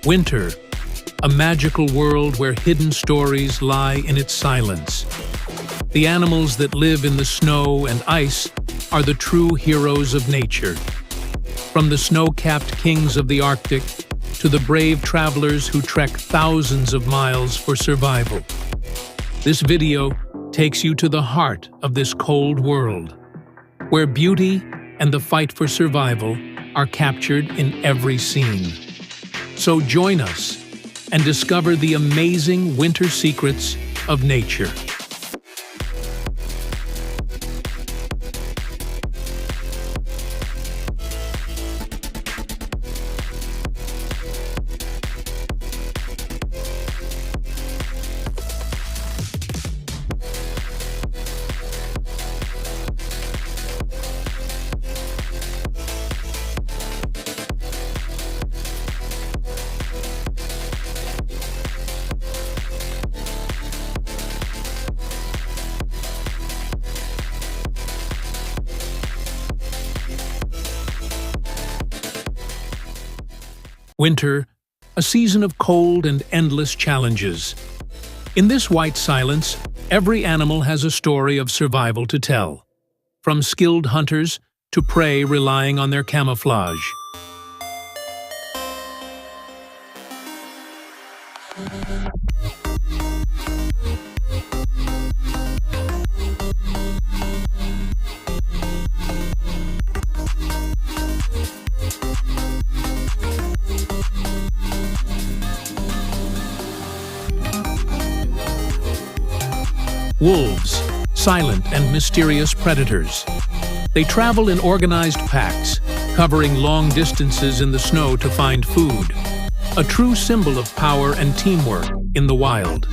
Winter, a magical world where hidden stories lie in its silence. The animals that live in the snow and ice are the true heroes of nature. From the snow-capped kings of the Arctic to the brave travelers who trek thousands of miles for survival. This video takes you to the heart of this cold world, where beauty and the fight for survival are captured in every scene. So join us and discover the amazing winter secrets of nature. Winter, a season of cold and endless challenges. In this white silence, every animal has a story of survival to tell, from skilled hunters to prey relying on their camouflage. Wolves, silent and mysterious predators. They travel in organized packs, covering long distances in the snow to find food, a true symbol of power and teamwork in the wild.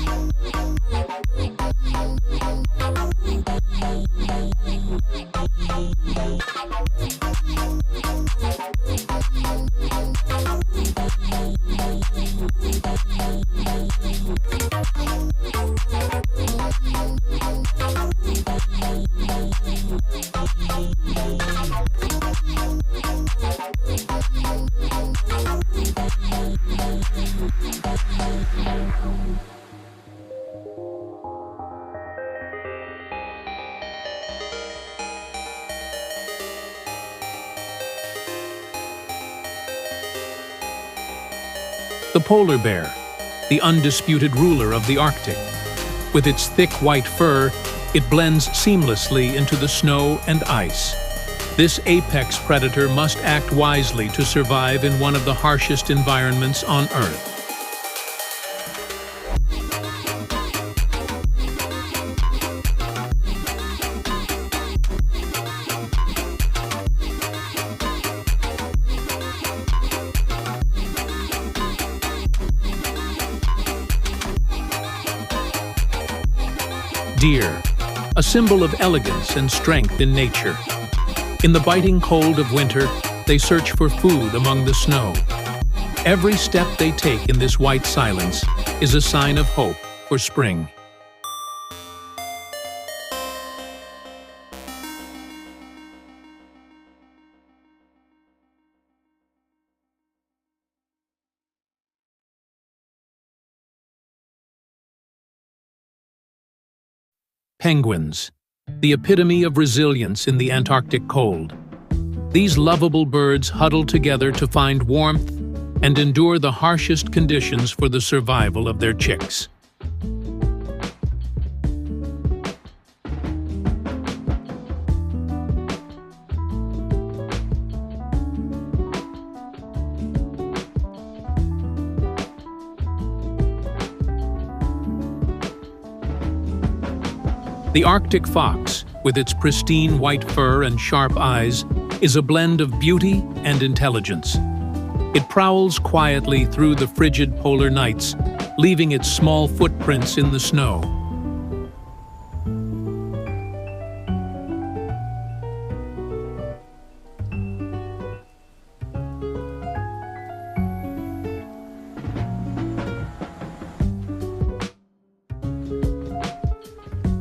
The polar bear, the undisputed ruler of the Arctic. With its thick white fur, it blends seamlessly into the snow and ice. This apex predator must act wisely to survive in one of the harshest environments on Earth. Deer, a symbol of elegance and strength in nature. In the biting cold of winter, they search for food among the snow. Every step they take in this white silence is a sign of hope for spring. Penguins, the epitome of resilience in the Antarctic cold. These lovable birds huddle together to find warmth and endure the harshest conditions for the survival of their chicks. The Arctic fox, with its pristine white fur and sharp eyes, is a blend of beauty and intelligence. It prowls quietly through the frigid polar nights, leaving its small footprints in the snow.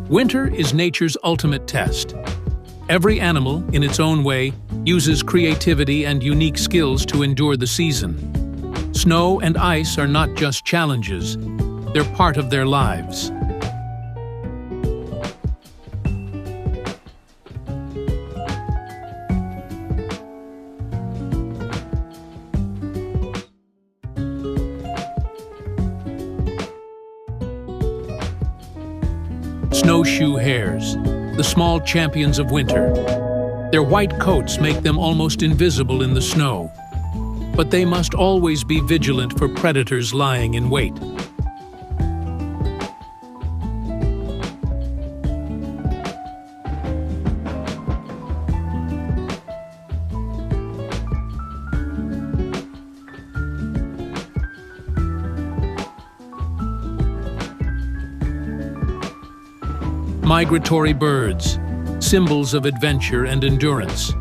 Winter is nature's ultimate test. Every animal, in its own way, uses creativity and unique skills to endure the season. Snow and ice are not just challenges, they're part of their lives. Snowshoe hares, the small champions of winter. Their white coats make them almost invisible in the snow, but they must always be vigilant for predators lying in wait. Migratory birds, symbols of adventure and endurance.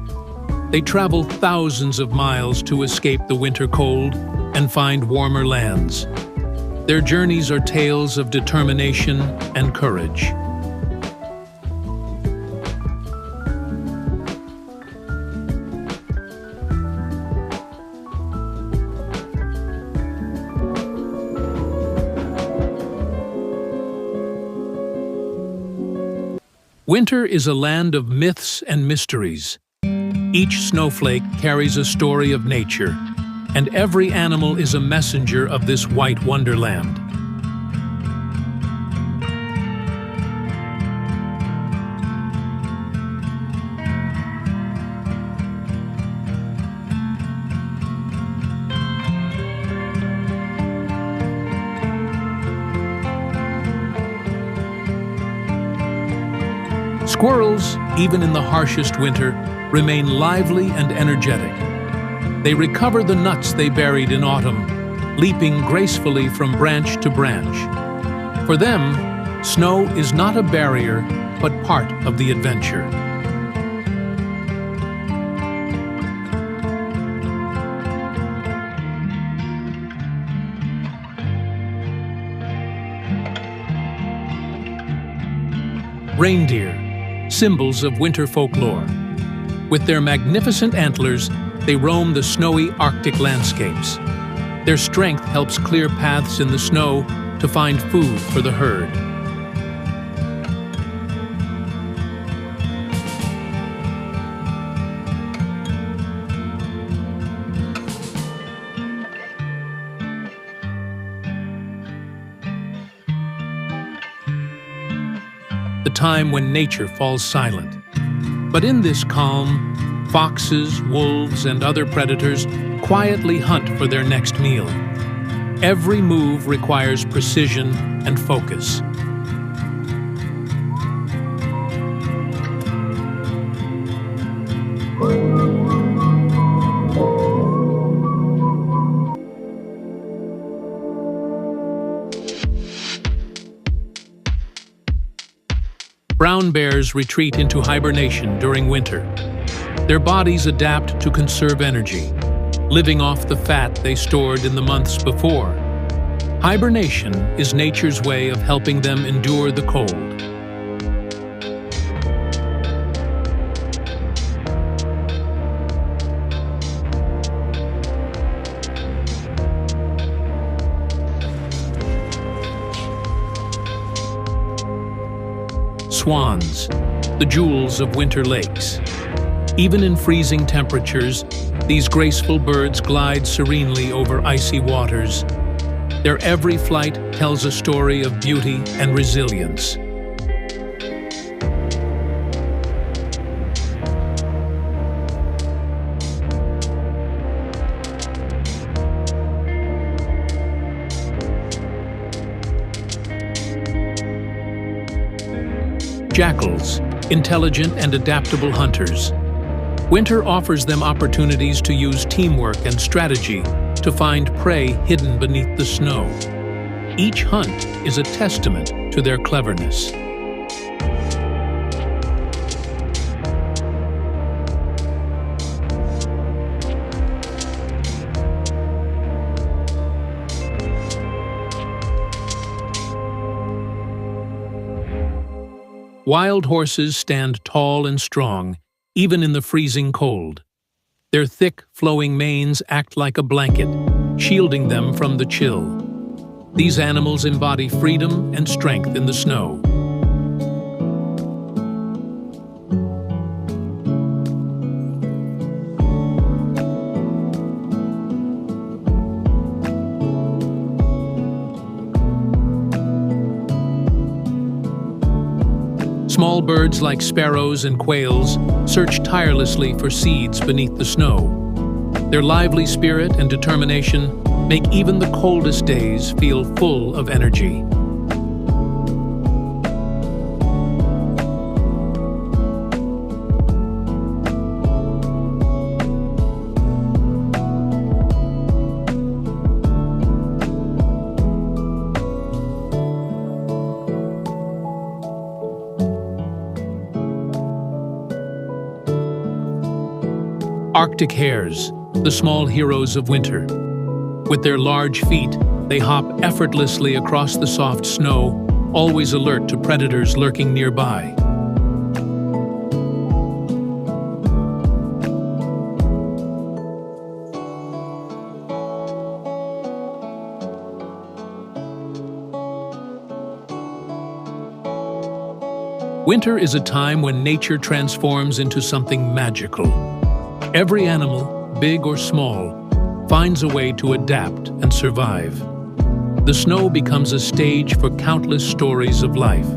They travel thousands of miles to escape the winter cold and find warmer lands. Their journeys are tales of determination and courage. Winter is a land of myths and mysteries. Each snowflake carries a story of nature, and every animal is a messenger of this white wonderland. Squirrels, even in the harshest winter, remain lively and energetic. They recover the nuts they buried in autumn, leaping gracefully from branch to branch. For them, snow is not a barrier, but part of the adventure. Reindeer, symbols of winter folklore. With their magnificent antlers, they roam the snowy Arctic landscapes. Their strength helps clear paths in the snow to find food for the herd. The time when nature falls silent. But in this calm, foxes, wolves, and other predators quietly hunt for their next meal. Every move requires precision and focus. Brown bears retreat into hibernation during winter. Their bodies adapt to conserve energy, living off the fat they stored in the months before. Hibernation is nature's way of helping them endure the cold. Swans, the jewels of winter lakes. Even in freezing temperatures, these graceful birds glide serenely over icy waters. Their every flight tells a story of beauty and resilience. Jackals, intelligent and adaptable hunters. Winter offers them opportunities to use teamwork and strategy to find prey hidden beneath the snow. Each hunt is a testament to their cleverness. Wild horses stand tall and strong, even in the freezing cold. Their thick, flowing manes act like a blanket, shielding them from the chill. These animals embody freedom and strength in the snow. Small birds like sparrows and quails search tirelessly for seeds beneath the snow. Their lively spirit and determination make even the coldest days feel full of energy. Arctic hares, the small heroes of winter. With their large feet, they hop effortlessly across the soft snow, always alert to predators lurking nearby. Winter is a time when nature transforms into something magical. Every animal, big or small, finds a way to adapt and survive. The snow becomes a stage for countless stories of life.